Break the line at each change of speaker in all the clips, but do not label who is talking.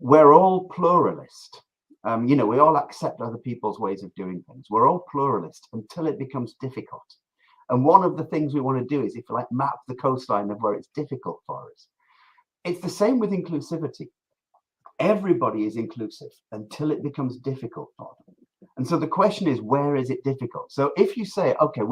we're all pluralist. We all accept other people's ways of doing things. We're all pluralist until it becomes difficult. And one of the things we want to do is, if you like, map the coastline of where it's difficult for us. It's the same with inclusivity. Everybody is inclusive until it becomes difficult for them. And so the question is, where is it difficult? So if you say, okay,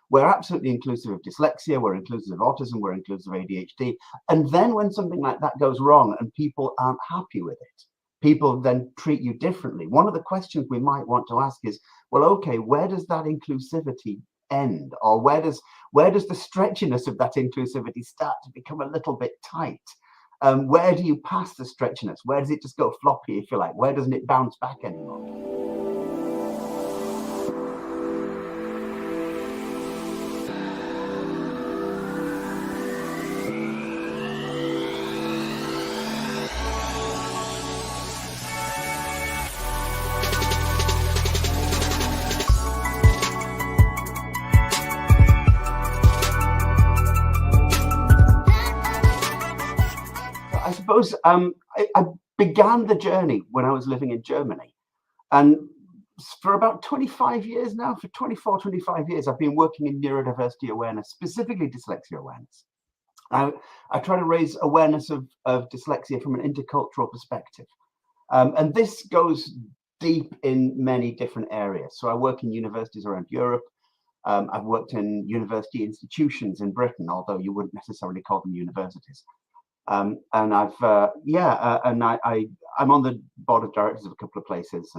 we're absolutely inclusive of dyslexia, we're inclusive of autism, we're inclusive of ADHD, and then when something like that goes wrong and people aren't happy with it, people then treat you differently. One of the questions we might want to ask is, well, okay, where does that inclusivity end? Or where does the stretchiness of that inclusivity start to become a little bit tight? Where do you pass the stretchiness? Where does it just go floppy, if you like? Where doesn't it bounce back anymore? I suppose I began the journey when I was living in Germany. And for about 25 years now, for 24, 25 years, I've been working in neurodiversity awareness, specifically dyslexia awareness. I try to raise awareness of dyslexia from an intercultural perspective. And this goes deep in many different areas. So I work in universities around Europe. I've worked in university institutions in Britain, although you wouldn't necessarily call them universities. And I'm on the board of directors of a couple of places,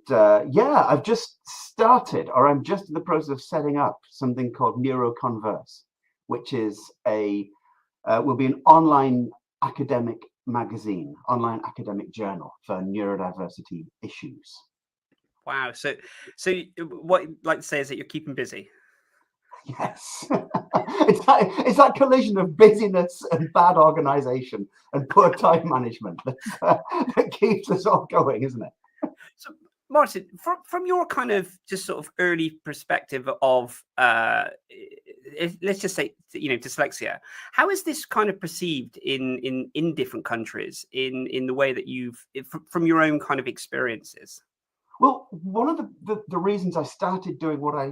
I've just started, or I'm just in the process of setting up something called Neurodiverse, which is will be an online academic magazine, online academic journal for neurodiversity issues.
Wow. So what I'd like to say is that you're keeping busy.
Yes. It's that collision of busyness and bad organization and poor time management that keeps us all going, isn't it?
So, Martin, from your kind of just sort of early perspective of, let's just say, dyslexia, how is this kind of perceived in different countries in the way that from your own kind of experiences?
Well, one of the reasons I started doing what I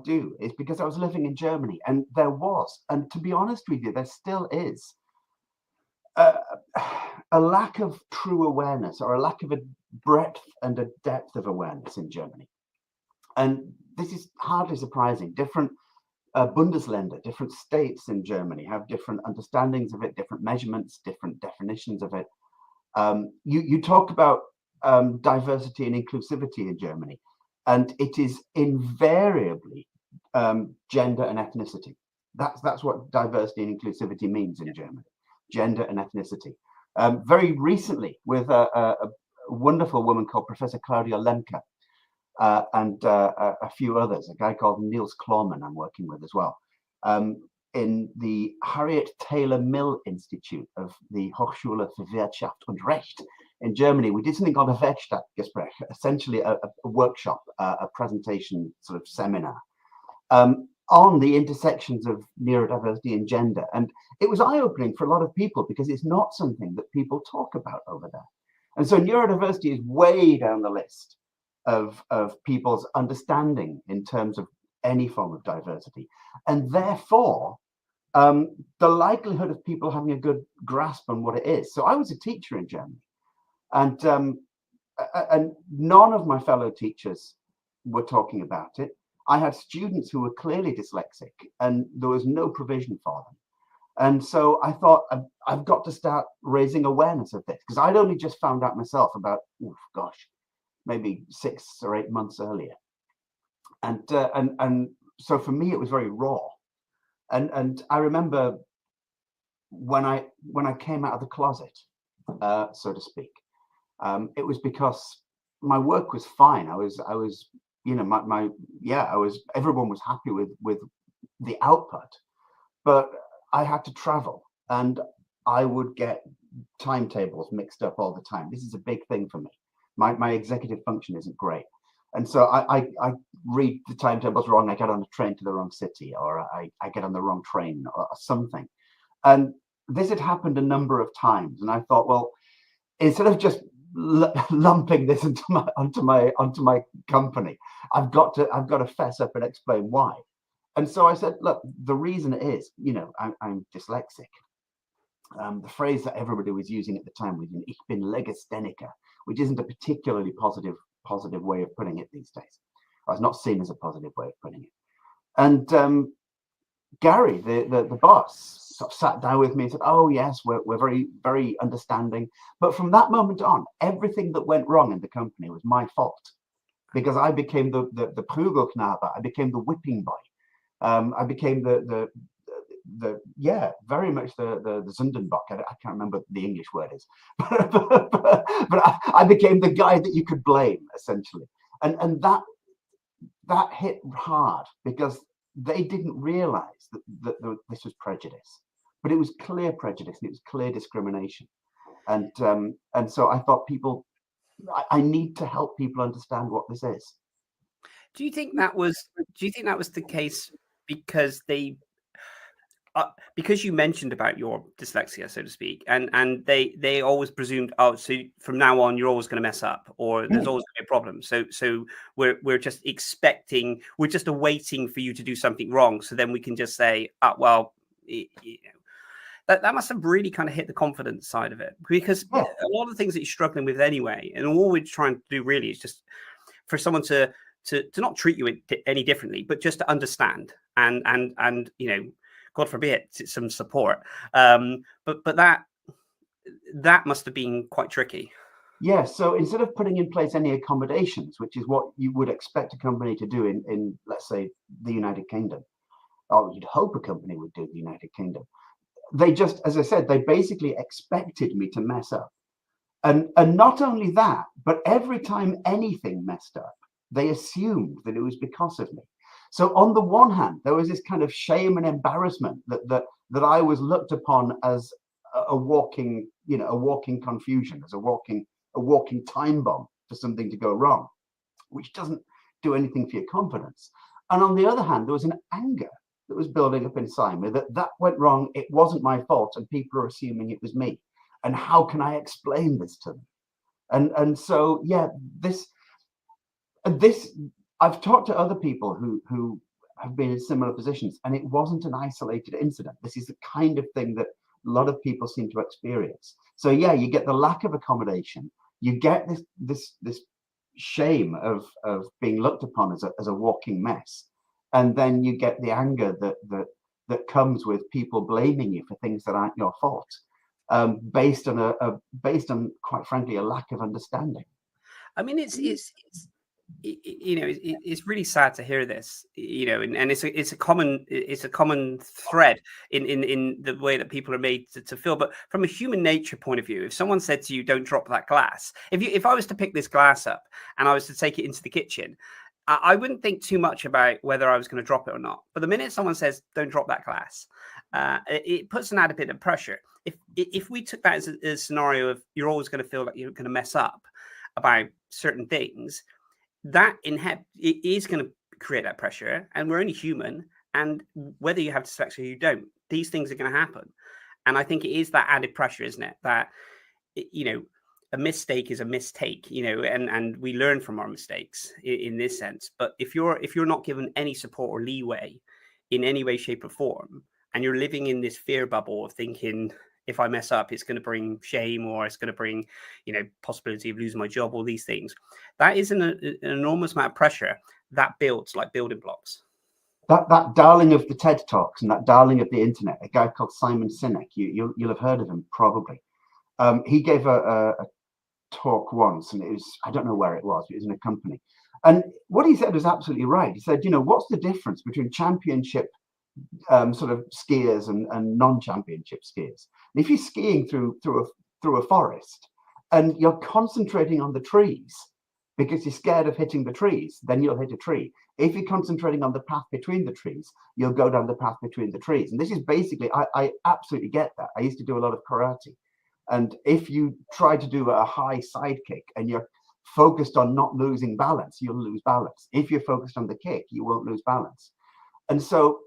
do is because I was living in Germany, and there was, and to be honest with you, there still is a lack of true awareness, or a lack of a breadth and a depth of awareness in Germany. And this is hardly surprising. Different Bundesländer, different states in Germany have different understandings of it, different measurements, different definitions of it. You talk about diversity and inclusivity in Germany, and it is invariably gender and ethnicity. That's what diversity and inclusivity means in Germany: gender and ethnicity. Very recently, with a wonderful woman called Professor Claudia Lemke, and a few others, a guy called Niels Klorman I'm working with as well, in the Harriet Taylor Mill Institute of the Hochschule für Wirtschaft und Recht in Germany. We did something called a Werkstattgespräch, essentially a workshop, a presentation sort of seminar on the intersections of neurodiversity and gender. And it was eye-opening for a lot of people, because it's not something that people talk about over there. And so neurodiversity is way down the list of people's understanding in terms of any form of diversity. And therefore, the likelihood of people having a good grasp on what it is. So I was a teacher in Germany, and none of my fellow teachers were talking about it. I had students who were clearly dyslexic, and there was no provision for them. And so I thought, I've got to start raising awareness of this, because I'd only just found out myself about, maybe 6 or 8 months earlier. And so for me, it was very raw. And I remember when I came out of the closet, so to speak, it was because my work was fine. I was everyone was happy with the output, but I had to travel, and I would get timetables mixed up all the time. This is a big thing for me. My executive function isn't great. And so I read the timetables wrong. I get on a train to the wrong city, or I get on the wrong train or something. And this had happened a number of times, and I thought, well, instead of just lumping this onto my company, I've got to fess up and explain why. And so I said, look, the reason is, I'm dyslexic. The phrase that everybody was using at the time was "Ich bin Legastheniker," which isn't a particularly positive way of putting it these days. It's not seen as a positive way of putting it. And Gary, the boss, sort of sat down with me and said, "Oh yes, we're very, very understanding." But from that moment on, everything that went wrong in the company was my fault, because I became the Prügelknabe. I became the whipping boy. I became the very much the Zundenbock. I can't remember what the English word is, but I became the guy that you could blame, essentially, and that hit hard, because they didn't realize that this was prejudice, but it was clear prejudice and it was clear discrimination, and so I thought I need to help people understand what this is.
Do you think that was the case because because you mentioned about your dyslexia, so to speak, and they always presumed, oh, so from now on you're always going to mess up, or there's always going to be a problem. So we're just expecting, we're just awaiting for you to do something wrong, so then we can just say, well, that must have really kind of hit the confidence side of it, because a lot of the things that you're struggling with anyway, and all we're trying to do really is just for someone to not treat you any differently, but just to understand and God forbid, some support. But that must have been quite tricky.
Yeah. So instead of putting in place any accommodations, which is what you would expect a company to do in let's say, the United Kingdom, or you'd hope a company would do in the United Kingdom, they just, as I said, they basically expected me to mess up. And not only that, but every time anything messed up, they assumed that it was because of me. So on the one hand, there was this kind of shame and embarrassment that I was looked upon as a walking confusion, as a walking time bomb for something to go wrong, which doesn't do anything for your confidence. And on the other hand, there was an anger that was building up inside me that went wrong. It wasn't my fault, and people are assuming it was me. And how can I explain this to them? And so, yeah, this. I've talked to other people who have been in similar positions, and it wasn't an isolated incident. This is the kind of thing that a lot of people seem to experience. So yeah, you get the lack of accommodation, you get this shame of being looked upon as a walking mess, and then you get the anger that comes with people blaming you for things that aren't your fault, based on quite frankly a lack of understanding.
I mean, it's really sad to hear this, and it's a common thread in the way that people are made to feel. But from a human nature point of view, if someone said to you, "Don't drop that glass," if I was to pick this glass up and I was to take it into the kitchen, I wouldn't think too much about whether I was going to drop it or not. But the minute someone says, "Don't drop that glass," it puts an added bit of pressure. If we took that as a scenario of you're always going to feel like you're going to mess up about certain things, that it is going to create that pressure, and we're only human, and whether you have dyslexia or you don't, these things are going to happen. And I think it is that added pressure, isn't it, that a mistake is a mistake, and we learn from our mistakes in this sense. But if you're not given any support or leeway in any way, shape or form, and you're living in this fear bubble of thinking, if I mess up, it's going to bring shame, or it's going to bring, possibility of losing my job, all these things. That is an enormous amount of pressure that builds like building blocks.
That darling of the TED Talks and that darling of the internet, a guy called Simon Sinek, you'll have heard of him probably. He gave a talk once, and it was, I don't know where it was, but it was in a company. And what he said was absolutely right. He said, what's the difference between championship sort of skiers and non-championship skiers? And if you're skiing through a forest and you're concentrating on the trees because you're scared of hitting the trees, then you'll hit a tree. If you're concentrating on the path between the trees, you'll go down the path between the trees. And this is basically, I absolutely get that. I used to do a lot of karate, and if you try to do a high side kick and you're focused on not losing balance, you'll lose balance. If you're focused on the kick, you won't lose balance. And so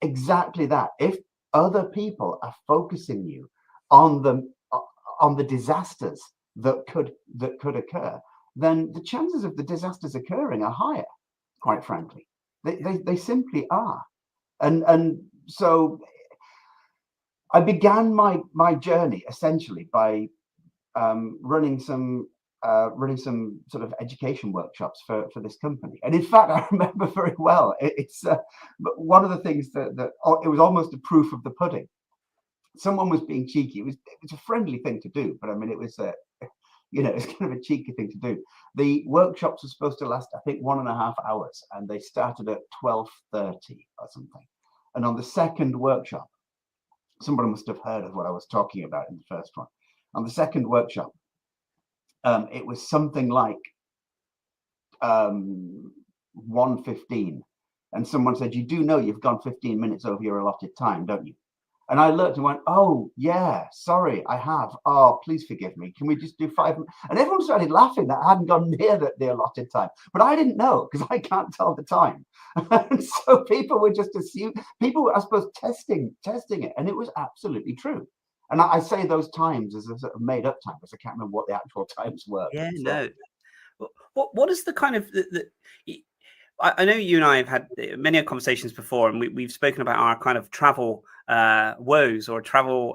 exactly that. If other people are focusing you on the disasters that could occur, then the chances of the disasters occurring are higher, quite frankly. They simply are. And so I began my journey essentially by running some sort of education workshops for this company. And in fact, I remember very well, it's one of the things that it was almost a proof of the pudding. Someone was being cheeky. It was a friendly thing to do, but I mean, it was it's kind of a cheeky thing to do. The workshops were supposed to last, I think, 1.5 hours, and they started at 12:30 or something. And on the second workshop, somebody must have heard of what I was talking about in the first one. On the second workshop, it was something like 1:15, and someone said, "You do know you've gone 15 minutes over your allotted time, don't you?" And I looked and went, "Oh yeah, sorry, I have. Oh, please forgive me. Can we just do 5 minutes?" And everyone started laughing that I hadn't gone near the allotted time, but I didn't know because I can't tell the time. And so people were just assuming, people were, I suppose, testing it, and it was absolutely true. And I say those times as a sort of made up time because I can't remember what the actual times were.
Yeah,
So,
no. What is the kind of I know you and I have had many conversations before, and we've spoken about our kind of travel woes or travel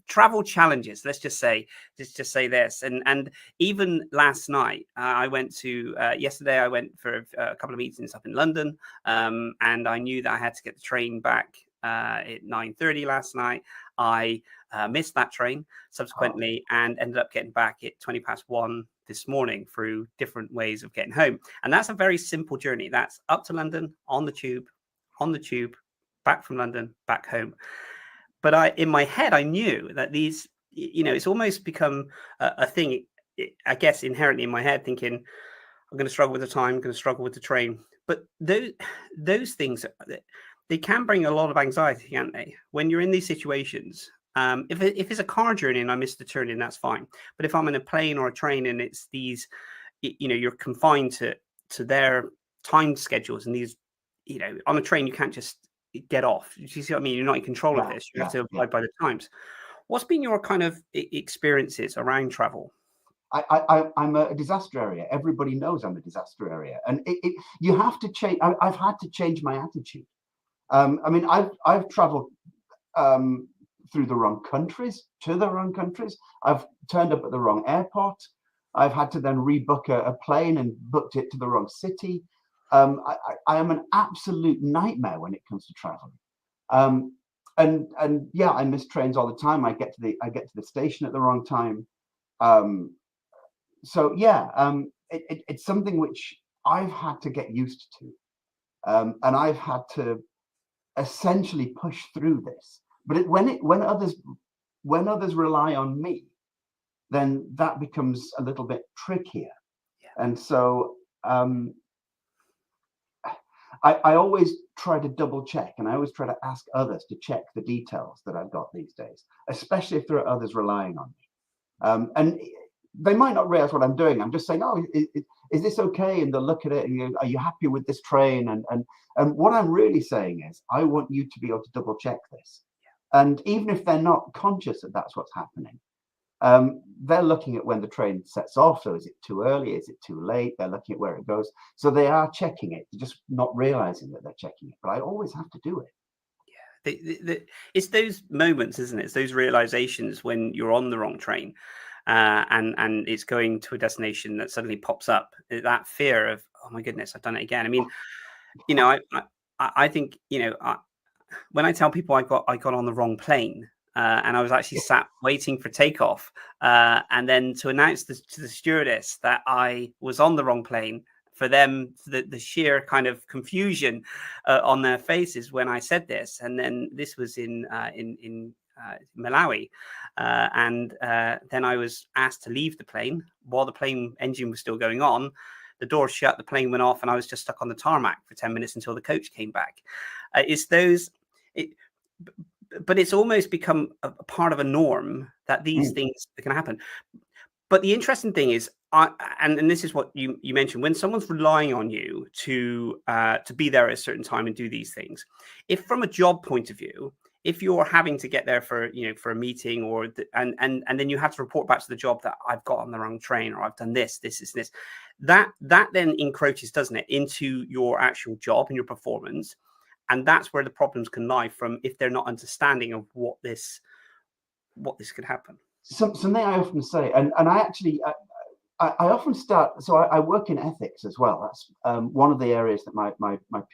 travel challenges. Let's just say this. And even last night, I went to yesterday. I went for a couple of meetings up in London, and I knew that I had to get the train back at 9:30 last night. I missed that train subsequently and ended up getting back at 1:20 this morning through different ways of getting home. And that's a very simple journey. That's up to London on the tube, back from London, back home. But in my head, I knew that these, it's almost become a thing, I guess, inherently in my head, thinking, I'm going to struggle with the time, I'm going to struggle with the train. But those things, they can bring a lot of anxiety, can't they? When you're in these situations, if it's a car journey and I miss the turn-in, that's fine. But if I'm in a plane or a train and it's these, you're confined to their time schedules, and these, on a train, you can't just get off. You see what I mean? You're not in control of this. You have to abide by the times. What's been your kind of experiences around travel?
I'm a disaster area. Everybody knows I'm a disaster area. And you have to change. I've had to change my attitude. I mean, I've traveled through the wrong countries, to the wrong countries. I've turned up at the wrong airport. I've had to then rebook a plane and booked it to the wrong city. I am an absolute nightmare when it comes to traveling. And yeah, I miss trains all the time. I get to the station at the wrong time. So yeah, it's something which I've had to get used to, and I've had to essentially push through this. But when others rely on me, then that becomes a little bit trickier. Yeah. And so I always try to double check, and I always try to ask others to check the details that I've got these days, especially if there are others relying on me. And they might not realize what I'm doing. I'm just saying, "Oh, is this okay?" And they'll look at it and "Are you happy with this train?" And what I'm really saying is, I want you to be able to double check this. Yeah. And even if they're not conscious that that's what's happening, they're looking at when the train sets off. So is it too early? Is it too late? They're looking at where it goes. So they are checking it, just not realizing that they're checking it. But I always have to do it.
Yeah, it's those moments, isn't it? It's those realizations when you're on the wrong train. And it's going to a destination that suddenly pops up. That fear of, oh my goodness, I've done it again. I mean, I think, when I tell people I got on the wrong plane, and I was actually sat waiting for takeoff, and then to announce to the stewardess that I was on the wrong plane, for them, the sheer kind of confusion on their faces when I said this, and then this was in Malawi, and then I was asked to leave the plane while the plane engine was still going on. The door shut, the plane went off, and I was just stuck on the tarmac for 10 minutes until the coach came back. But it's almost become a part of a norm that these things can happen. But the interesting thing is, and this is what you mentioned, when someone's relying on you to be there at a certain time and do these things, if from a job point of view, if you're having to get there for, for a meeting or and then you have to report back to the job that I've got on the wrong train, or I've done this, that then encroaches, doesn't it, into your actual job and your performance. And that's where the problems can lie from, if they're not understanding of what this could happen.
Something I often say, and I actually, I often start, so I work in ethics as well. That's one of the areas that my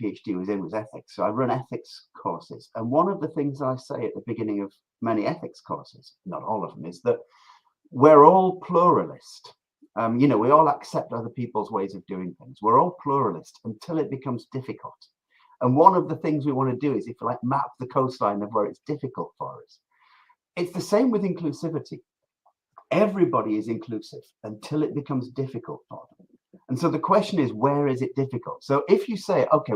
PhD was ethics. So I run ethics courses. And one of the things I say at the beginning of many ethics courses, not all of them, is that we're all pluralist. We all accept other people's ways of doing things. We're all pluralist until it becomes difficult. And one of the things we want to do is, if you like, map the coastline of where it's difficult for us. It's the same with inclusivity. Everybody is inclusive until it becomes difficult for them. And so the question is, where is it difficult? So if you say, okay,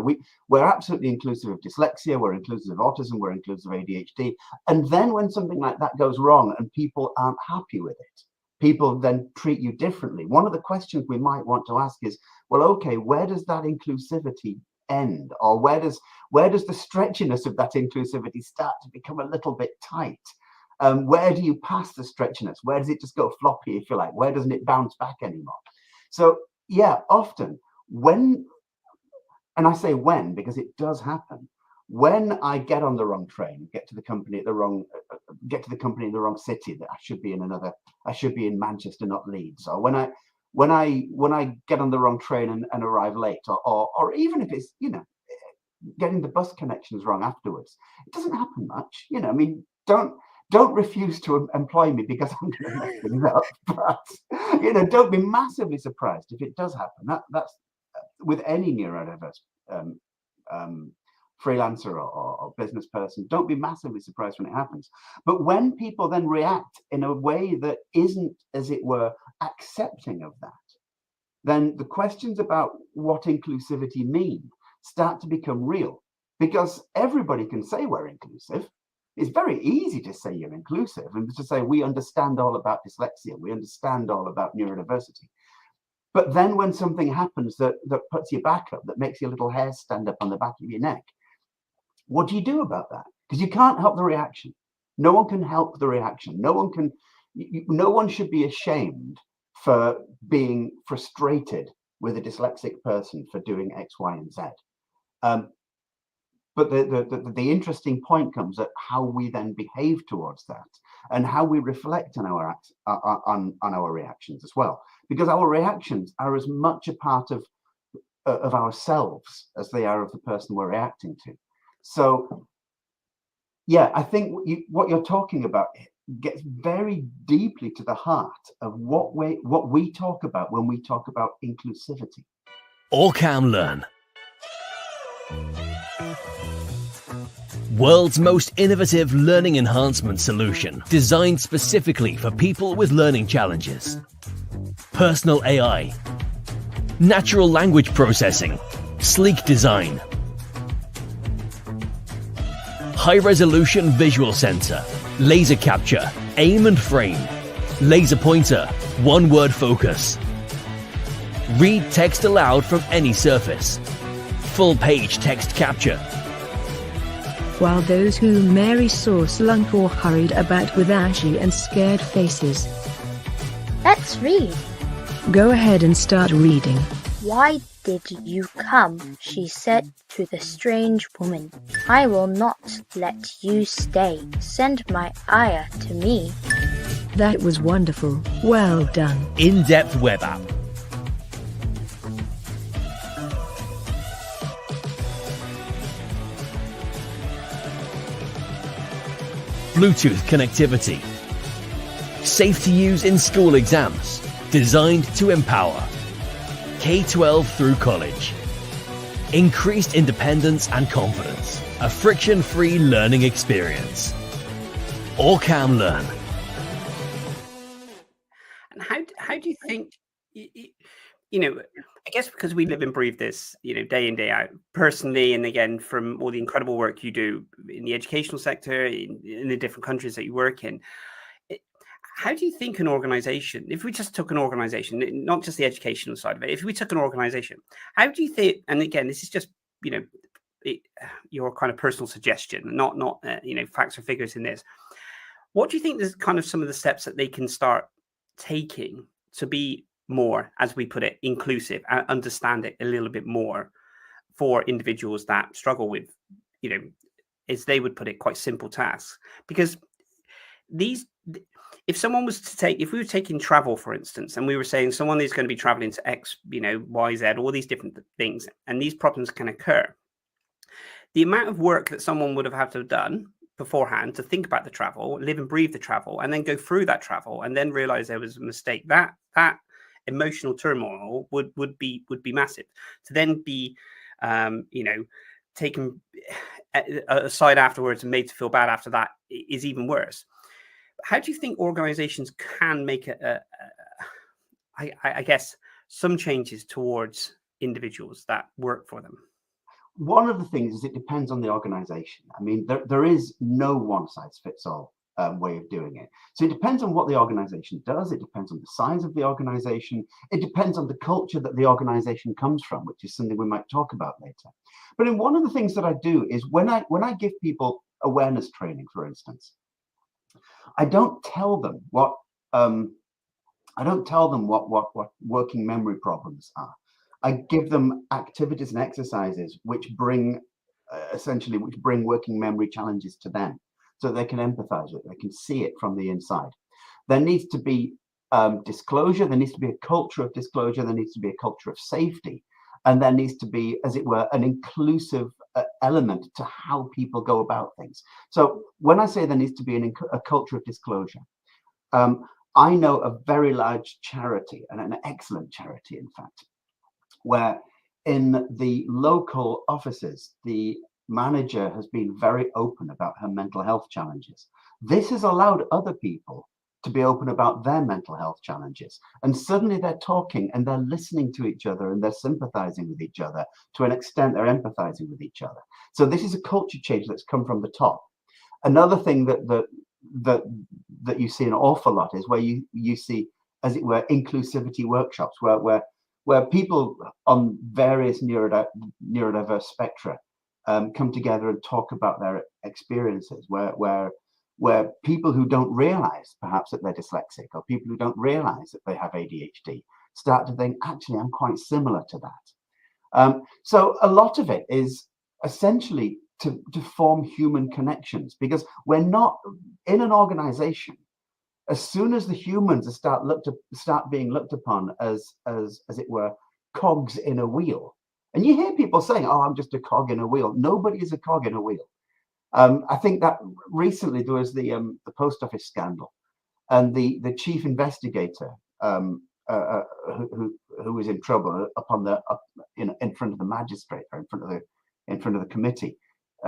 we're absolutely inclusive of dyslexia, we're inclusive of autism, we're inclusive of ADHD, and then when something like that goes wrong and people aren't happy with it, people then treat you differently. One of the questions we might want to ask is, well, okay, where does that inclusivity end? Or where does the stretchiness of that inclusivity start to become a little bit tight? Where do you pass the stretchiness? Where does it just go floppy, if you like? Where doesn't it bounce back anymore? So yeah, often when, and I say when because it does happen, when I get on the wrong train, get to the company in the wrong city, that I should be in Manchester, not Leeds, or when I get on the wrong train and arrive late, or even if it's, getting the bus connections wrong afterwards, it doesn't happen much. I mean, don't refuse to employ me because I'm going to mess things up. But don't be massively surprised if it does happen. That's with any neurodiverse freelancer or business person. Don't be massively surprised when it happens. But when people then react in a way that isn't, as it were, accepting of that, then the questions about what inclusivity means start to become real, because everybody can say we're inclusive. It's very easy to say you're inclusive and to say we understand all about dyslexia, we understand all about neurodiversity. But then when something happens that puts you back up, that makes your little hair stand up on the back of your neck, what do you do about that? Because you can't help the reaction. No one can help the reaction. No one should be ashamed for being frustrated with a dyslexic person for doing X, Y, and Z. But the interesting point comes at how we then behave towards that, and how we reflect on our reactions as well, because our reactions are as much a part of ourselves as they are of the person we're reacting to. So, yeah, I think what you're talking about gets very deeply to the heart of what we talk about when we talk about inclusivity.
Orcam Learn. World's most innovative learning enhancement solution, designed specifically for people with learning challenges. Personal AI, natural language processing, sleek design, high-resolution visual sensor, laser capture, aim and frame, laser pointer, one-word focus. Read text aloud from any surface. Full-page text capture.
While those who Mary saw slunk or hurried about with ashy and scared faces.
Let's read.
Go ahead and start reading.
Why did you come? She said to the strange woman. I will not let you stay. Send my ayah to me.
That was wonderful. Well done.
In-depth web app. Bluetooth connectivity. Safe to use in school exams. Designed to empower. K-12 through college. Increased independence and confidence. A friction-free learning experience. Orcam Learn.
And how do you think, I guess because we live and breathe this, day in, day out, personally, and again, from all the incredible work you do in the educational sector, in the different countries that you work in, how do you think an organization, if we just took an organization, not just the educational side of it, if we took an organization, how do you think, and again, this is just, your kind of personal suggestion, not facts or figures in this. What do you think is kind of some of the steps that they can start taking to be more, as we put it, inclusive and understand it a little bit more for individuals that struggle with, as they would put it, quite simple tasks? Because if someone was to take, if we were taking travel, for instance, and we were saying someone is going to be traveling to X, Y, Z, all these different things, and these problems can occur, the amount of work that someone would have had to have done beforehand to think about the travel, live and breathe the travel, and then go through that travel and then realize there was a mistake, that emotional turmoil would be massive. To then be taken aside afterwards and made to feel bad after that is even worse. How do you think organizations can make I guess some changes towards individuals that work for them?
One of the things is it depends on the organization. I mean, there is no one size fits all way of doing it. So it depends on what the organization does. It depends on the size of the organization. It depends on the culture that the organization comes from, which is something we might talk about later. But in one of the things that I do is when I give people awareness training, for instance, I don't tell them what working memory problems are. I give them activities and exercises which bring working memory challenges to them, so they can empathize with it, they can see it from the inside. There needs to be disclosure, there needs to be a culture of disclosure, there needs to be a culture of safety, and there needs to be, as it were, an inclusive element to how people go about things. So when I say there needs to be a culture of disclosure, I know a very large charity, and an excellent charity, in fact, where in the local offices, the manager has been very open about her mental health challenges. This has allowed other people to be open about their mental health challenges. And suddenly they're talking and they're listening to each other and they're sympathizing with each other. To an extent, they're empathizing with each other. So this is a culture change that's come from the top. Another thing that you see an awful lot is where you see, as it were, inclusivity workshops, where people on various neurodiverse spectra come together and talk about their experiences, where people who don't realize perhaps that they're dyslexic, or people who don't realize that they have ADHD, start to think, actually, I'm quite similar to that. So a lot of it is essentially to form human connections, because we're not in an organization. As soon as the humans start being looked upon as it were, cogs in a wheel, and you hear people saying, "Oh, I'm just a cog in a wheel." Nobody is a cog in a wheel. I think that recently there was the post office scandal, and the chief investigator who was in trouble in front of the magistrate, or in front of the committee.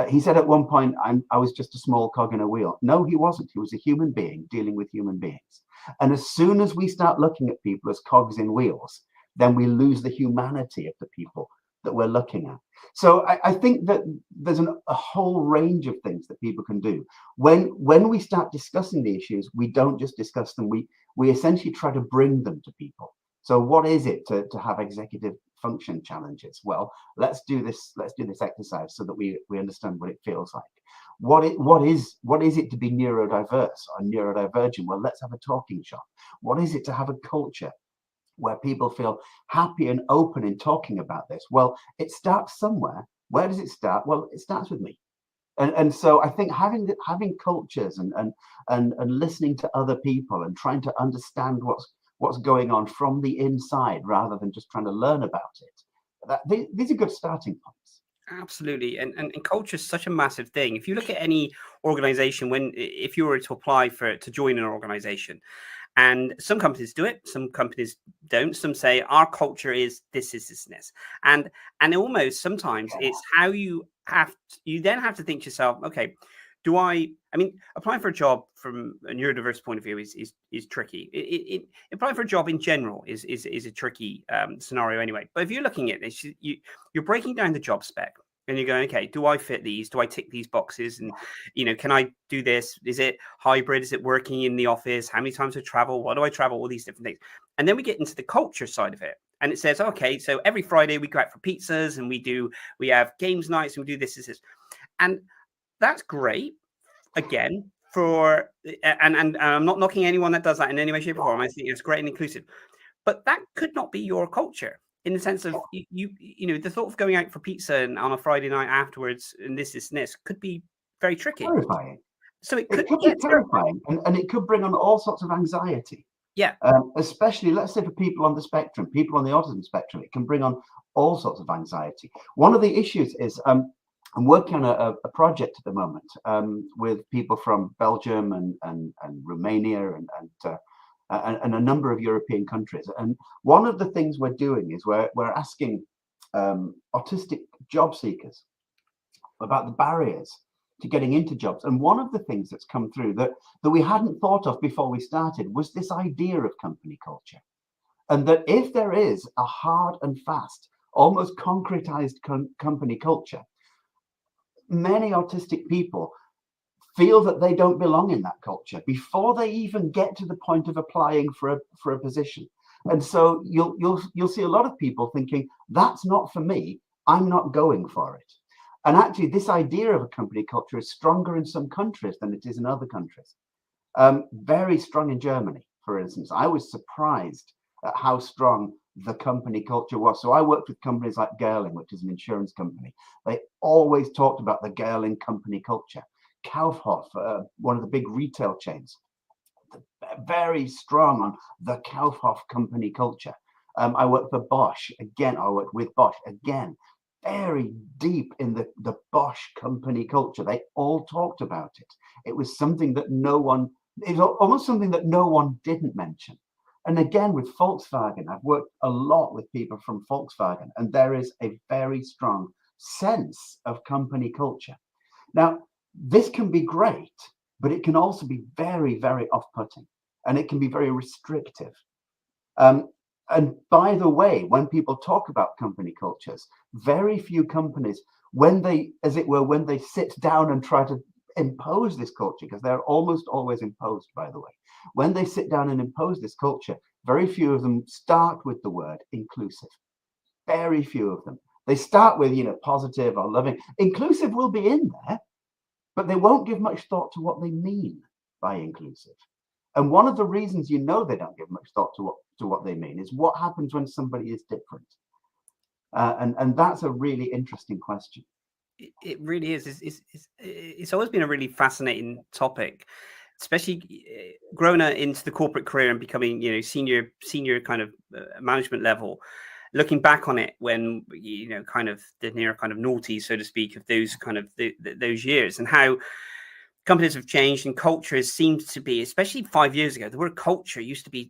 He said at one point, I was just a small cog in a wheel. No, he wasn't. He was a human being dealing with human beings. And as soon as we start looking at people as cogs in wheels, then we lose the humanity of the people that we're looking at. So I think that there's a whole range of things that people can do. When we start discussing the issues, we don't just discuss them. We essentially try to bring them to people. So what is it to have executive function challenges? Well, let's do this exercise so that we understand what it feels like. What is it to be neurodiverse or neurodivergent? Well, let's have a talking shop. What is it to have a culture where people feel happy and open in talking about this? Well, it starts somewhere. Where does it start? Well, it starts with me. And so I think having cultures and listening to other people and trying to understand what's going on from the inside, rather than just trying to learn about it, these are good starting points.
Absolutely. And culture is such a massive thing. If you look at any organization, if you were to apply to join an organization, and some companies do it, some companies don't. Some say our culture is this, and almost sometimes it's how you then have to think to yourself, okay, applying for a job from a neurodiverse point of view is tricky. Applying for a job in general is a tricky scenario anyway. But if you're looking at this, you're breaking down the job spec. And you're going, okay, do I fit these? Do I tick these boxes? And, can I do this? Is it hybrid? Is it working in the office? How many times I travel? What do I travel? All these different things. And then we get into the culture side of it. And it says, okay, so every Friday we go out for pizzas and we have games nights and we do this. And that's great. Again, and I'm not knocking anyone that does that in any way, shape, or form. I think it's great and inclusive. But that could not be your culture, in the sense of you know, the thought of going out for pizza and on a Friday night afterwards and this could be very tricky.
Terrifying.
So it
It
could
could be terrifying, and it could bring on all sorts of anxiety.
Yeah.
Especially, let's say, for people on the spectrum, people on the autism spectrum, it can bring on all sorts of anxiety. One of the issues is I'm working on a project at the moment with people from Belgium and Romania and a number of European countries. And one of the things we're doing is we're asking autistic job seekers about the barriers to getting into jobs. And one of the things that's come through that we hadn't thought of before we started was this idea of company culture. And that if there is a hard and fast, almost concretized company culture, many autistic people feel that they don't belong in that culture before they even get to the point of applying for a position. And so you'll see a lot of people thinking, that's not for me, I'm not going for it. And actually, this idea of a company culture is stronger in some countries than it is in other countries. Very strong in Germany, for instance. I was surprised at how strong the company culture was. So I worked with companies like Gerling, which is an insurance company. They always talked about the Gerling company culture. Kaufhof, one of the big retail chains, very strong on the Kaufhof company culture. I worked for Bosch. Again, I worked with Bosch. Again, very deep in the Bosch company culture. They all talked about it. It was something that it was almost something that no one didn't mention. And again, with Volkswagen, I've worked a lot with people from Volkswagen, and there is a very strong sense of company culture. Now, this can be great, but it can also be very, very off-putting, and it can be very restrictive. And by the way, when people talk about company cultures, very few companies, when they sit down and try to impose this culture, because they're almost always imposed, by the way, when they sit down and impose this culture, very few of them start with the word inclusive. Very few of them. They start with, positive or loving. Inclusive will be in there, but they won't give much thought to what they mean by inclusive. And one of the reasons they don't give much thought to what they mean is what happens when somebody is different. And that's a really interesting question.
It really is. It's always been a really fascinating topic, especially growing into the corporate career and becoming, senior kind of management level. Looking back on it, when kind of the near kind of naughty, so to speak, of those kind of those years, and how companies have changed and cultures seems to be, especially 5 years ago, the word culture used to be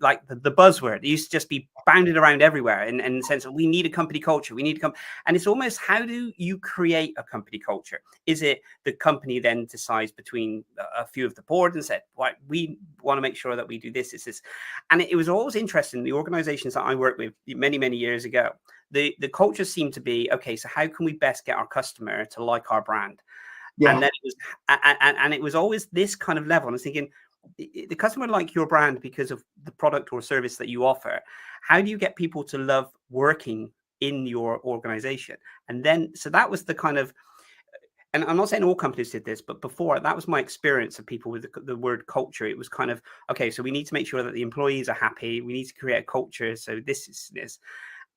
like the buzzword. It used to just be bounded around everywhere in the sense of we need a company culture. We need to come. And it's almost, how do you create a company culture? Is it the company then decides between a few of the board and said, well, we want to make sure that we do this, this. And it was always interesting. The organizations that I worked with many, many years ago, the culture seemed to be, okay, so how can we best get our customer to like our brand? Yeah. And then it was always this kind of level. And I was thinking, the customer like your brand because of the product or service that you offer. How do you get people to love working in your organization? And then, so that was the kind of, and I'm not saying all companies did this, but before, that was my experience of people with the word culture. It was kind of, okay, so we need to make sure that the employees are happy. We need to create a culture. So this is this.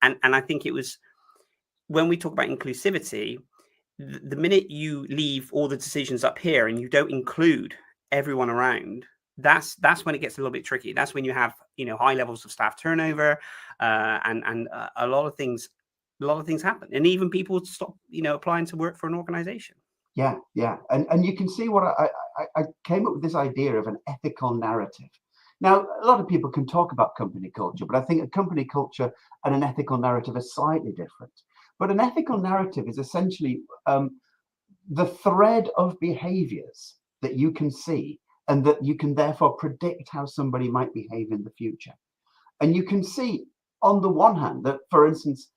And I think it was, when we talk about inclusivity, the minute you leave all the decisions up here and you don't include everyone around, that's when it gets a little bit tricky. That's when you have high levels of staff turnover, and a lot of things happen, and even people stop applying to work for an organization.
Yeah, and you can see what I came up with, this idea of an ethical narrative. Now, a lot of people can talk about company culture, but I think a company culture and an ethical narrative are slightly different. But an ethical narrative is essentially the thread of behaviors that you can see and that you can therefore predict how somebody might behave in the future. And you can see, on the one hand, that, for instance,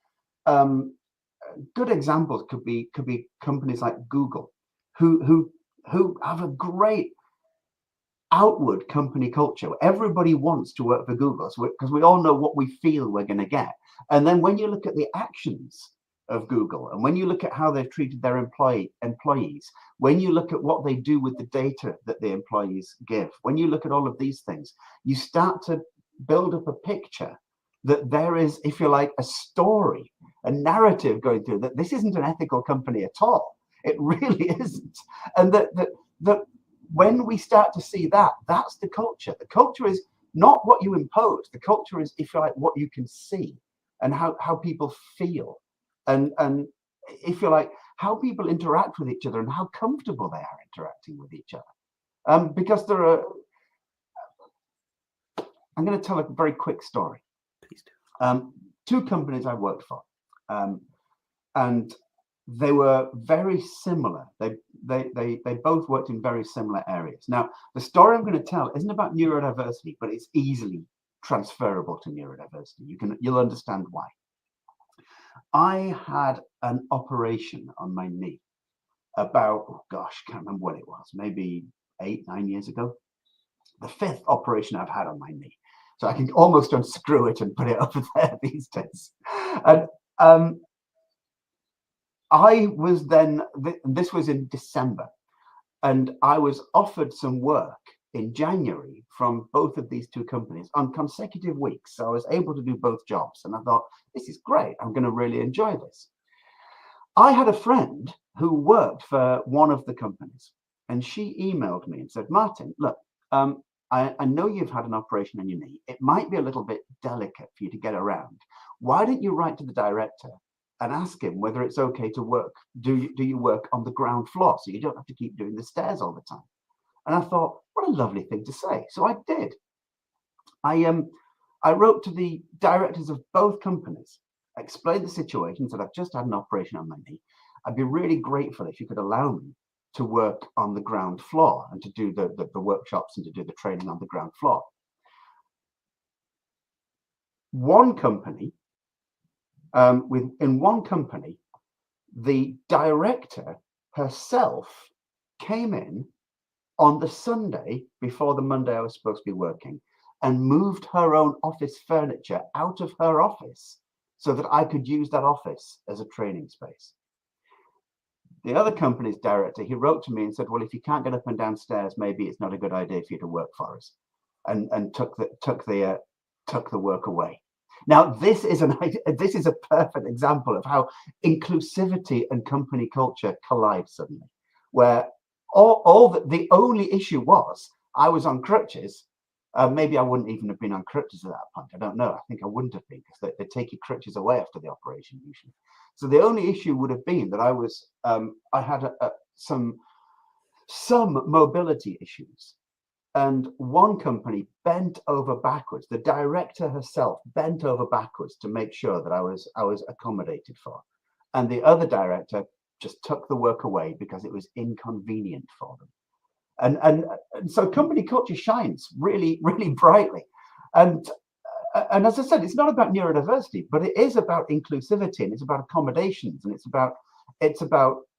good examples could be companies like Google, who have a great outward company culture. Everybody wants to work for Google because we all know what we feel we're going to get. And then when you look at the actions of Google, and when you look at how they've treated their employees, when you look at what they do with the data that the employees give, when you look at all of these things, you start to build up a picture that there is, if you like, a story, a narrative going through, that this isn't an ethical company at all. It really isn't. And that when we start to see that, that's the culture. The culture is not what you impose. The culture is, if you like, what you can see and how people feel. And if you like, how people interact with each other and how comfortable they are interacting with each other. Because there are, I'm going to tell a very quick story.
Please do.
2 companies I worked for, and they were very similar. They both worked in very similar areas. Now, the story I'm going to tell isn't about neurodiversity, but it's easily transferable to neurodiversity. You'll understand why. I had an operation on my knee about, oh gosh, can't remember what it was, maybe 8-9 years ago. The 5th operation I've had on my knee. So I can almost unscrew it and put it over there these days. And I was then, this was in December, and I was offered some work in January from both of these 2 companies on consecutive weeks. So I was able to do both jobs. And I thought, this is great. I'm going to really enjoy this. I had a friend who worked for one of the companies, and she emailed me and said, Martin, look, I know you've had an operation on your knee. It might be a little bit delicate for you to get around. Why don't you write to the director and ask him whether it's okay to work? Do you work on the ground floor so you don't have to keep doing the stairs all the time? And I thought, what a lovely thing to say. So I did. I wrote to the directors of both companies, explained the situation, said I've just had an operation on my knee. I'd be really grateful if you could allow me to work on the ground floor and to do the workshops and to do the training on the ground floor. One company, in one company, the director herself came in on the Sunday before the Monday I was supposed to be working and moved her own office furniture out of her office so that I could use that office as a training space. The other company's director, he wrote to me and said, well, if you can't get up and downstairs, maybe it's not a good idea for you to work for us, and took the work away. Now, this is a perfect example of how inclusivity and company culture collide suddenly, where the only issue was I was on crutches. Maybe I wouldn't even have been on crutches at that point. I don't know. I think I wouldn't have been, because they take your crutches away after the operation usually. So the only issue would have been that I had some mobility issues, and one company bent over backwards. The director herself bent over backwards to make sure that I was accommodated for, and the other director just took the work away because it was inconvenient for them. And so company culture shines really, really brightly. And as I said, it's not about neurodiversity, but it is about inclusivity, and it's about accommodations, and it's about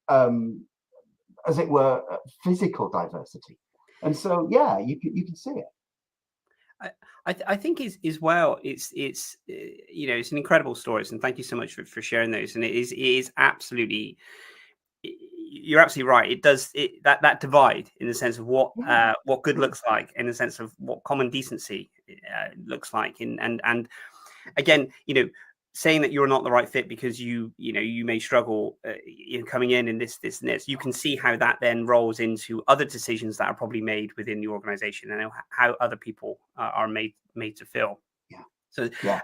as it were, physical diversity. And so, yeah, you can see it.
I think is well, it's it's an incredible story, and thank you so much for sharing those. And it is absolutely, you're absolutely right. It does that divide in the sense of what good looks like, in the sense of what common decency looks like, and again, saying that you're not the right fit because you may struggle coming in this and this, you can see how that then rolls into other decisions that are probably made within the organization, and how other people are made to feel.
Yeah.
So yeah.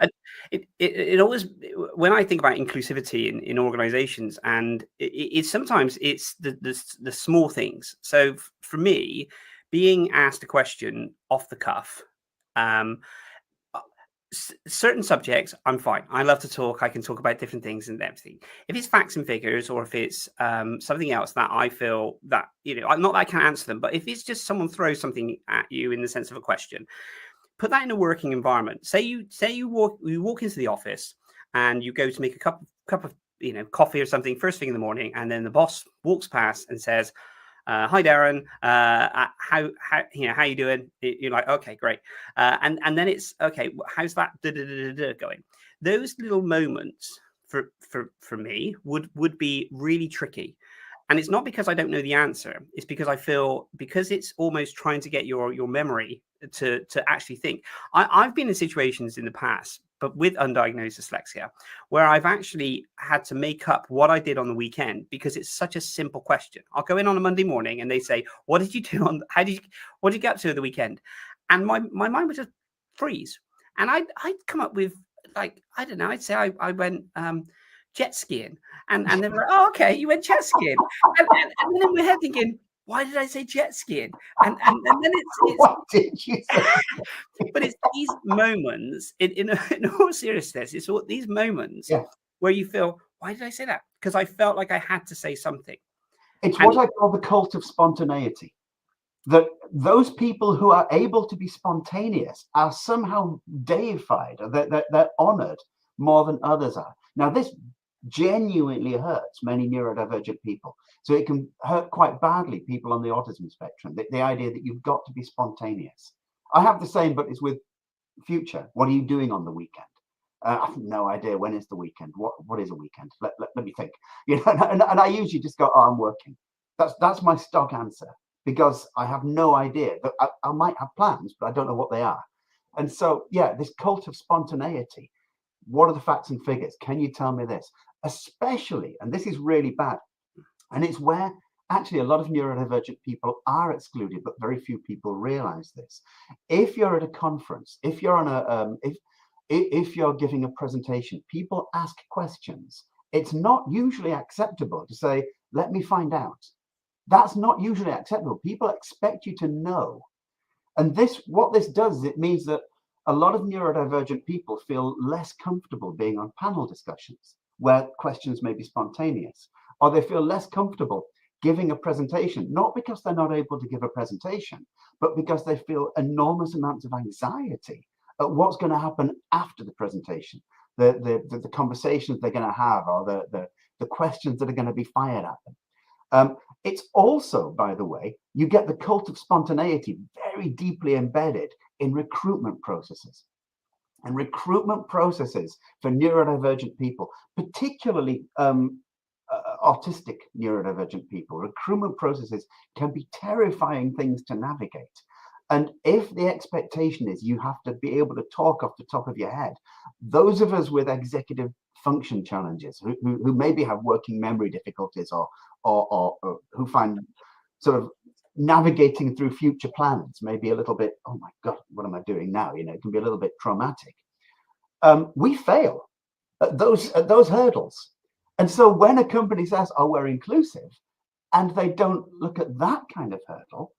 It always, when I think about inclusivity in organizations, and it's sometimes it's the small things. So for me, being asked a question off the cuff, certain subjects, I'm fine. I love to talk. I can talk about different things and everything. If it's facts and figures, or if it's something else that I feel that, not that I can't answer them, but if it's just someone throws something at you in the sense of a question, put that in a working environment. Say you walk into the office and you go to make a cup of coffee or something first thing in the morning, and then the boss walks past and says, Hi, Darren. How how you doing? You're like, okay, great. And then it's okay. How's that going? Those little moments for me would be really tricky. And it's not because I don't know the answer. It's because I feel, because it's almost trying to get your memory to actually think. I've been in situations in the past, but with undiagnosed dyslexia, where I've actually had to make up what I did on the weekend because it's such a simple question. I'll go in on a Monday morning and they say, "What did you do on? What did you get up to the weekend?" And my mind would just freeze, and I'd come up with, like, I don't know. I'd say I went jet skiing. And they were like, "Oh, okay, you went jet skiing." And then in my head thinking, why did I say jet skiing? And then it's
What did you say?
but it's these moments, in all seriousness, it's all these moments
Yeah.
where you feel, why did I say that? Because I felt like I had to say something.
It's what I call the cult of spontaneity. That those people who are able to be spontaneous are somehow deified, or they're honored more than others are. Now, this genuinely hurts many neurodivergent people. So it can hurt quite badly people on the autism spectrum, the idea that you've got to be spontaneous. I have the same, but it's with future. What are you doing on the weekend? I have no idea. When is the weekend? What is a weekend? Let me think. You know, and I usually just go, "Oh, I'm working." That's my stock answer, because I have no idea. But I might have plans, but I don't know what they are. And so, yeah, this cult of spontaneity. What are the facts and figures? Can you tell me this? Especially, and this is really bad, and it's where actually a lot of neurodivergent people are excluded, but very few people realize this. If you're at a conference, if you're on a, if you're giving a presentation, people ask questions. It's not usually acceptable to say, "Let me find out." That's not usually acceptable. People expect you to know. And what this does is it means that a lot of neurodivergent people feel less comfortable being on panel discussions where questions may be spontaneous, or they feel less comfortable giving a presentation, not because they're not able to give a presentation, but because they feel enormous amounts of anxiety at what's going to happen after the presentation, the conversations they're going to have, or the questions that are going to be fired at them. It's also, by the way, you get the cult of spontaneity very deeply embedded in recruitment processes. And recruitment processes for neurodivergent people, particularly autistic neurodivergent people, recruitment processes can be terrifying things to navigate. And if the expectation is you have to be able to talk off the top of your head, those of us with executive function challenges, who maybe have working memory difficulties, or who find sort of navigating through future plans maybe a little bit, "Oh my God, what am I doing now?" You know, it can be a little bit traumatic. We fail at those hurdles. And so when a company says, "Oh, we're inclusive," and they don't look at that kind of hurdle,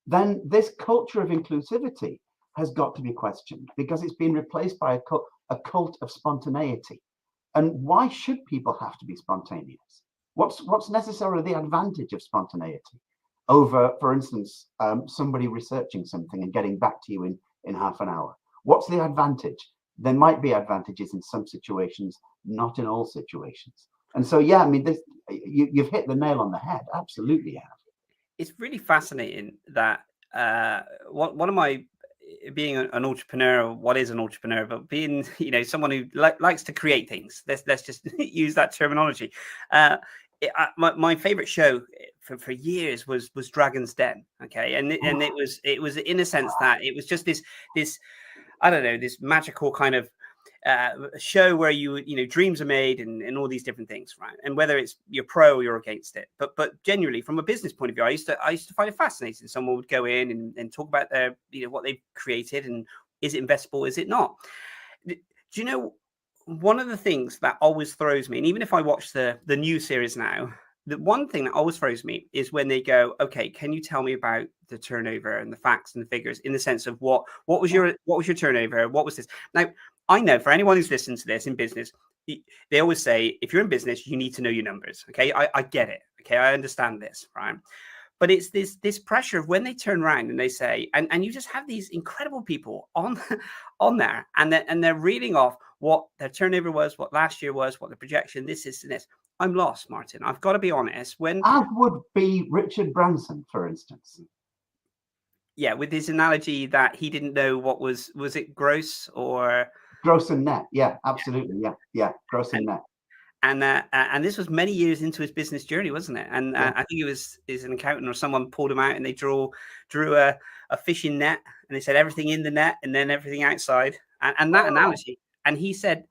then this culture of inclusivity has got to be questioned, because it's been replaced by a cult of spontaneity. And why should people have to be spontaneous? What's necessarily the advantage of spontaneity over, for instance, somebody researching something and getting back to you in half an hour? What's the advantage? There might be advantages in some situations, not in all situations. And so, yeah, I mean, you've hit the nail on the head. Absolutely have.
It's really fascinating that one of my, being an entrepreneur, what is an entrepreneur, but being, you know, someone who likes to create things. Let's just use that terminology. My favorite show for years was Dragon's Den. Okay, and it was in a sense that it was just this I don't know, this magical kind of show where you know, dreams are made and all these different things, right? And whether it's you're pro or you're against it, but genuinely from a business point of view, I used to find it fascinating. Someone would go in and talk about their, you know, what they've created, and is it investable, is it not? Do you know, one of the things that always throws me, and even if I watch the new series now, the one thing that always throws me is when they go, "Okay, can you tell me about the turnover and the facts and the figures," in the sense of what was your turnover? What was this? Now, I know for anyone who's listened to this in business, they always say, if you're in business, you need to know your numbers. Okay, I get it. Okay, I understand this, right? but it's this pressure of when they turn around and they say, and you just have these incredible people on there, and they're reading off what their turnover was, what last year was, what the projection, this is and this. I'm lost, Martin. I've got to be honest. When
As would be Richard Branson, for instance.
Yeah, with his analogy that he didn't know what was it gross or
Gross and net. Yeah, absolutely. Yeah. Gross and net.
And this was many years into his business journey, wasn't it? And
Yeah.
I think is an accountant or someone pulled him out and they drew a fishing net and they said everything in the net and then everything outside. And that analogy. And he said,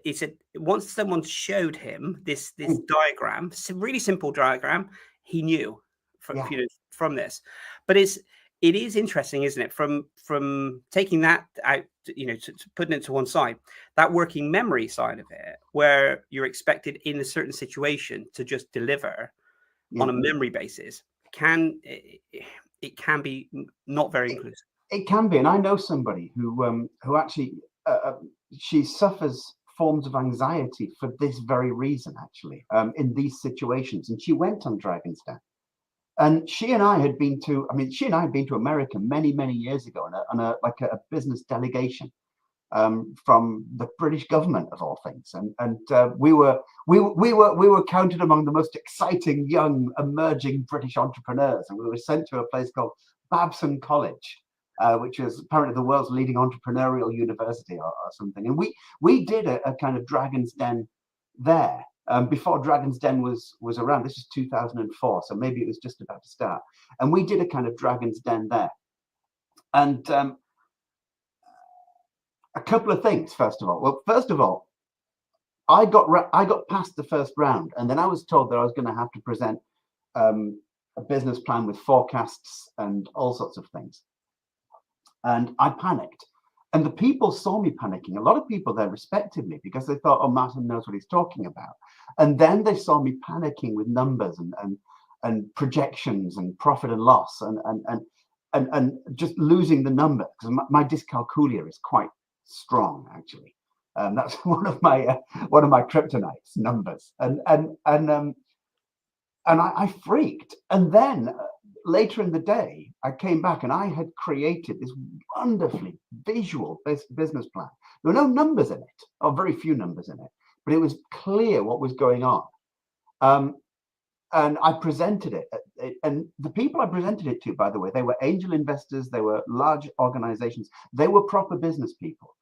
he said once someone showed him this diagram, it's a really simple diagram, he knew from this. But it is interesting, isn't it? From taking that out, to putting it to one side, that working memory side of it, where you're expected in a certain situation to just deliver on a memory basis, it can be not very inclusive.
It can be, and I know somebody who actually she suffers forms of anxiety for this very reason, actually, in these situations, and she went on Dragon's Den. And she and I had been to America many, many years ago on a business delegation from the British government, of all things. And we were counted among the most exciting young emerging British entrepreneurs. And we were sent to a place called Babson College, which is apparently the world's leading entrepreneurial university or something. And we did a kind of Dragon's Den there. Before Dragon's Den was around. This is 2004, so maybe it was just about to start. And we did a kind of Dragon's Den there. And a couple of things, first of all. Well, first of all, I got past the first round, and then I was told that I was going to have to present a business plan with forecasts and all sorts of things. And I panicked. And the people saw me panicking. A lot of people there respected me because they thought, oh, Martin knows what he's talking about. And then they saw me panicking with numbers and projections and profit and loss and just losing the number, because my dyscalculia is quite strong, actually. That's one of my kryptonites, numbers. And I freaked. And then later in the day, I came back and I had created this wonderfully visual business plan. There were no numbers in it, or very few numbers in it, but it was clear what was going on. And I presented it. And the people I presented it to, by the way, they were angel investors, they were large organizations, they were proper business people.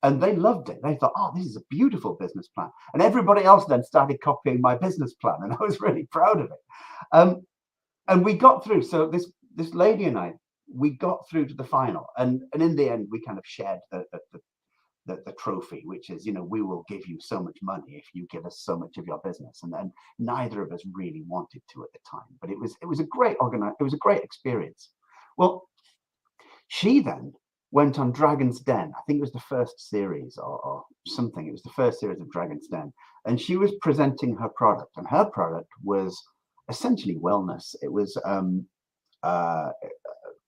And they loved it. They thought, oh, this is a beautiful business plan. And everybody else then started copying my business plan. And I was really proud of it. And we got through. So this lady and I, we got through to the final. And in the end, we kind of shared the trophy, which is, we will give you so much money if you give us so much of your business. And then neither of us really wanted to at the time. But it was a great experience. Well, she then went on Dragon's Den. I think it was the first series or something. It was the first series of Dragon's Den. And she was presenting her product. And her product was essentially wellness. It was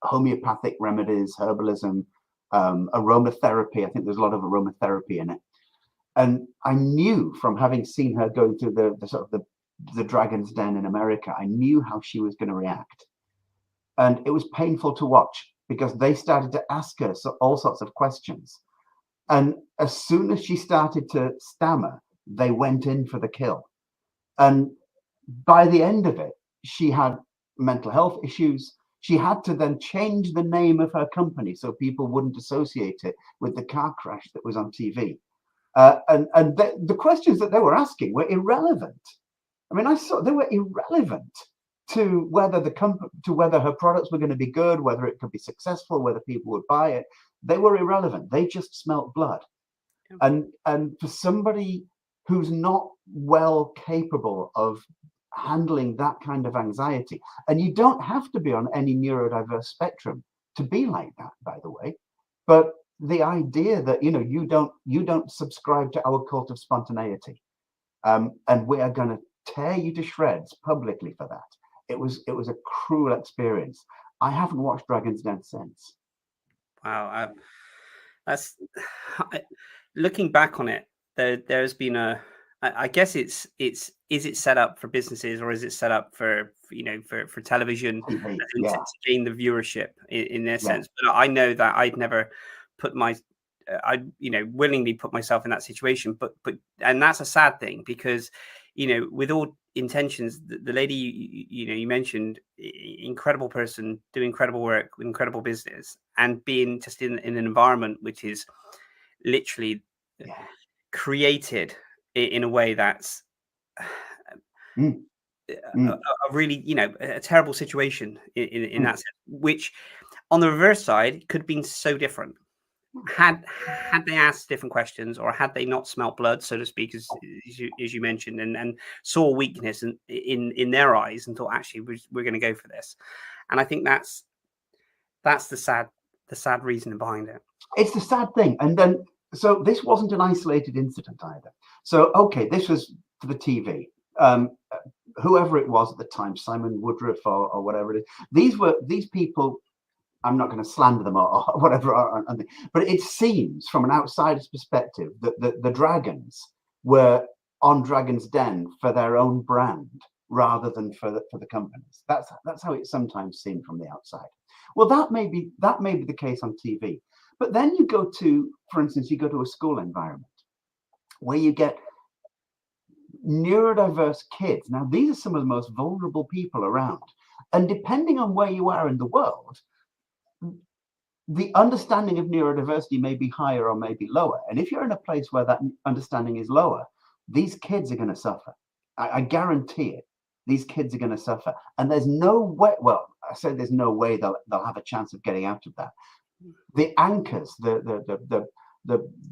homeopathic remedies, herbalism, aromatherapy. I think there's a lot of aromatherapy in it. And I knew from having seen her going through the Dragon's Den in America, I knew how she was going to react. And it was painful to watch because they started to ask her all sorts of questions. And as soon as she started to stammer, they went in for the kill. And by the end of it, she had mental health issues. She had to then change the name of her company so people wouldn't associate it with the car crash that was on TV. And the questions that they were asking were irrelevant. I mean, they were irrelevant to whether whether her products were going to be good, whether it could be successful, whether people would buy it. They were irrelevant. They just smelt blood. And for somebody who's not well capable of handling that kind of anxiety, and you don't have to be on any neurodiverse spectrum to be like that, by the way, but the idea that you don't subscribe to our cult of spontaneity, and we are going to tear you to shreds publicly for that. It was a cruel experience. I haven't watched Dragon's Den since.
Wow, that's looking back on it. There's been a I guess it's is it set up for businesses, or is it set up for for television,
TV,
as in
yeah,
to gain the viewership in their
yeah,
sense? But I know that I'd never put my I willingly put myself in that situation, but and that's a sad thing, because with all intentions, the lady you mentioned, incredible person, doing incredible work, incredible business, and being just in an environment which is literally
yeah.
created in a way that's
Mm,
a
mm,
really a terrible situation in
mm.
that sense, which on the reverse side could have been so different had they asked different questions, or had they not smelt blood, so to speak, as you mentioned, and saw weakness in their eyes and thought, actually, we're going to go for this. And I think that's the sad reason behind it.
It's the sad thing. And then, so this wasn't an isolated incident either. So, okay, this was for the TV. Whoever it was at the time, Simon Woodruff or whatever it is, these people, I'm not going to slander them or whatever, but it seems from an outsider's perspective that the dragons were on Dragon's Den for their own brand rather than for the companies. That's how it sometimes seemed from the outside. Well, that may be the case on TV, but then you go to, for instance, you go to a school environment where you get neurodiverse kids. Now, these are some of the most vulnerable people around, and depending on where you are in the world, the understanding of neurodiversity may be higher or may be lower. And if you're in a place where that understanding is lower, these kids are going to suffer. I guarantee it. These kids are going to suffer. And there's no way, well, I say there's no way they'll have a chance of getting out of that. The anchors, the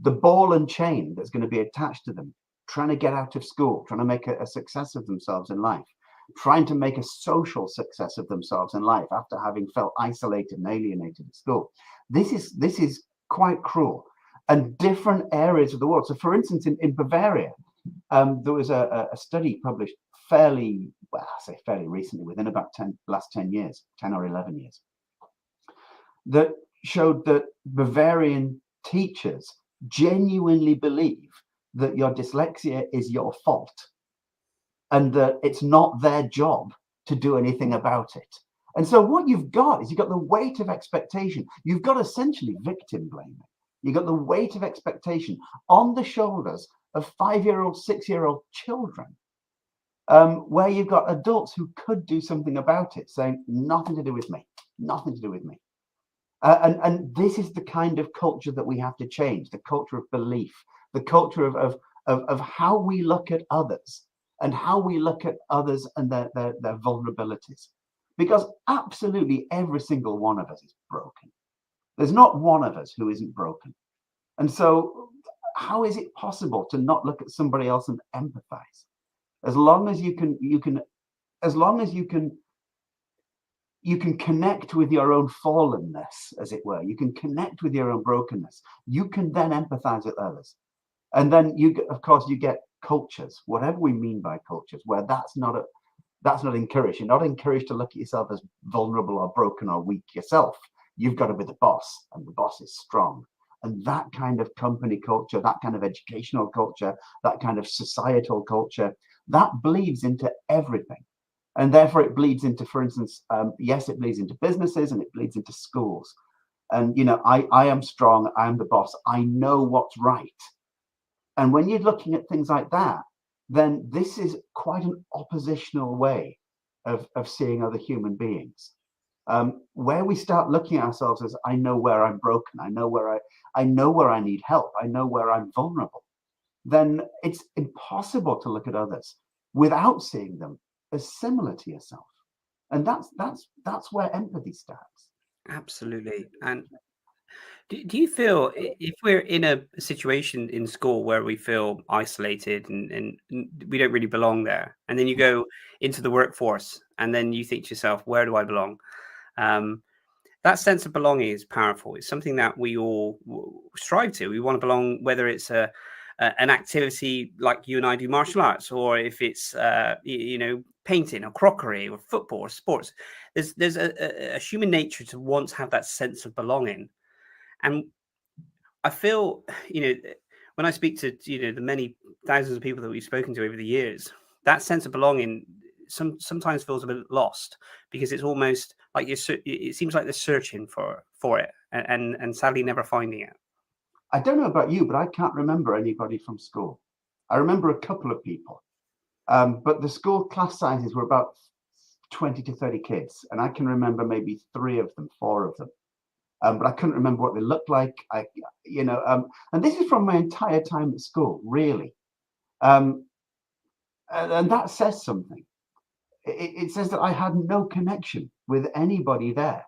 ball and chain that's going to be attached to them, trying to get out of school, trying to make a success of themselves in life, trying to make a social success of themselves in life after having felt isolated and alienated at school. This is quite cruel. And different areas of the world. So, for instance, in Bavaria, there was a study published fairly recently, within about last 10 years, 10 or 11 years, that showed that Bavarian teachers genuinely believe that your dyslexia is your fault, and that it's not their job to do anything about it. And so what you've got is you've got the weight of expectation. You've got essentially victim blaming. You've got the weight of expectation on the shoulders of 5-year-old, 6-year-old children, where you've got adults who could do something about it, saying, nothing to do with me, nothing to do with me. And this is the kind of culture that we have to change, the culture of belief, the culture of how we look at others, and how we look at others and their vulnerabilities. Because absolutely every single one of us is broken. There's not one of us who isn't broken. And so how is it possible to not look at somebody else and empathize? As long as you can connect with your own fallenness, as it were, you can connect with your own brokenness, you can then empathize with others. And then of course you get cultures, whatever we mean by cultures, where that's not encouraged. You're not encouraged to look at yourself as vulnerable or broken or weak yourself. You've got to be the boss, and the boss is strong. And that kind of company culture, that kind of educational culture, that kind of societal culture, that bleeds into everything. And therefore it bleeds into, for instance, yes, it bleeds into businesses, and it bleeds into schools. And, I am strong, I am the boss, I know what's right. And when you're looking at things like that, then this is quite an oppositional way of seeing other human beings. Where we start looking at ourselves as, I know where I'm broken, I know where I need help, I know where I'm vulnerable, then it's impossible to look at others without seeing them as similar to yourself. And that's where empathy starts.
Absolutely. And do you feel, if we're in a situation in school where we feel isolated and we don't really belong there, and then you go into the workforce and then you think to yourself, where do I belong? That sense of belonging is powerful. It's something that we all strive to. We want to belong, whether it's an activity like you and I do, martial arts, or if it's painting or crockery or football or sports. There's a human nature to want to have that sense of belonging. And I feel, when I speak to the many thousands of people that we've spoken to over the years, that sense of belonging sometimes feels a bit lost, because it's almost like it seems like they're searching for it and sadly never finding it.
I don't know about you, but I can't remember anybody from school. I remember a couple of people, but the school class sizes were about 20 to 30 kids, and I can remember maybe 3 of them, 4 of them. But I couldn't remember what they looked like. And this is from my entire time at school, really. And that says something. It says that I had no connection with anybody there.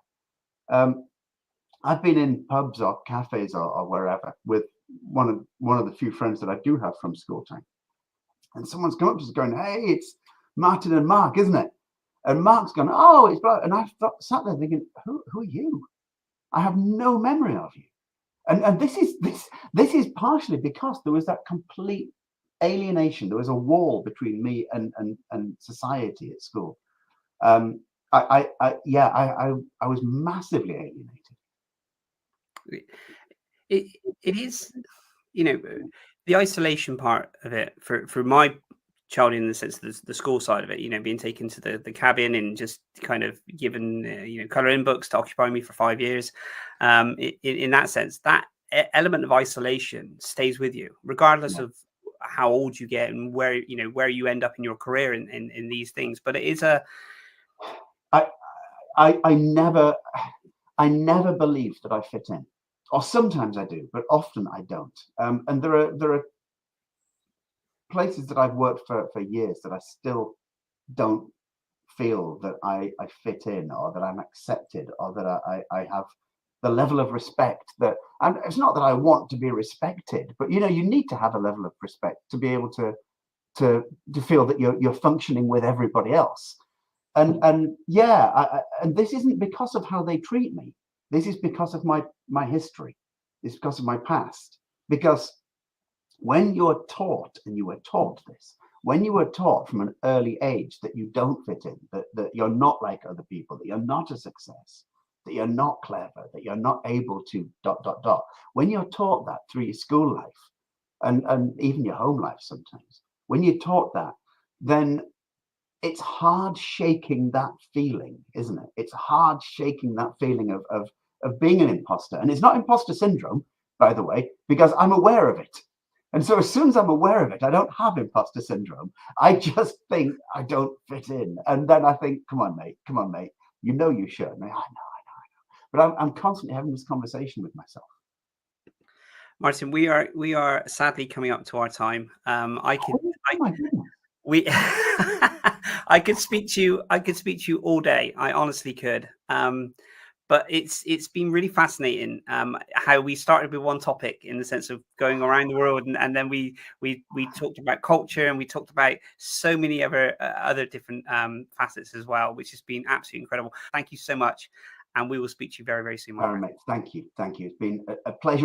I've been in pubs or cafes or wherever with one of the few friends that I do have from school time, and someone's come up to us going, "Hey, it's Martin and Mark, isn't it?" And Mark's gone, "Oh, it's Mark." And I sat there thinking, "Who are you? I have no memory of you." And this is partially because there was that complete alienation. There was a wall between me and society at school. I was massively alienated.
It is, the isolation part of it for my child, in the sense of the school side of it, being taken to the cabin and just kind of given, colouring books to occupy me for 5 years. In that sense, that element of isolation stays with you, regardless of how old you get and where you end up in your career in these things. But it is
I never believed that I fit in, or sometimes I do, but often I don't. And there are places that I've worked for years that I still don't feel that I fit in, or that I'm accepted, or that I have the level of respect that, and it's not that I want to be respected, but you need to have a level of respect to be able to feel that you're functioning with everybody else. And this isn't because of how they treat me. This is because of my history. It's because of my past. Because when you're taught, and you were taught this, when you were taught from an early age that you don't fit in, that you're not like other people, that you're not a success, that you're not clever, that you're not able to ... When you're taught that through your school life and even your home life sometimes, when you're taught that, then it's hard shaking that feeling, isn't it? It's hard shaking that feeling of being an imposter. And it's not imposter syndrome, by the way, because I'm aware of it. And so as soon as I'm aware of it, I don't have imposter syndrome. I just think I don't fit in. And then I think, come on, mate. You know you should. And I know. But I'm constantly having this conversation with myself.
Martin, we are sadly coming up to our time. I could speak to you all day. I honestly could. But it's been really fascinating how we started with one topic, in the sense of going around the world, and then we talked about culture, and we talked about so many other different facets as well, which has been absolutely incredible. Thank you so much, and we will speak to you very, very soon.
Mate, thank you. It's been a pleasure.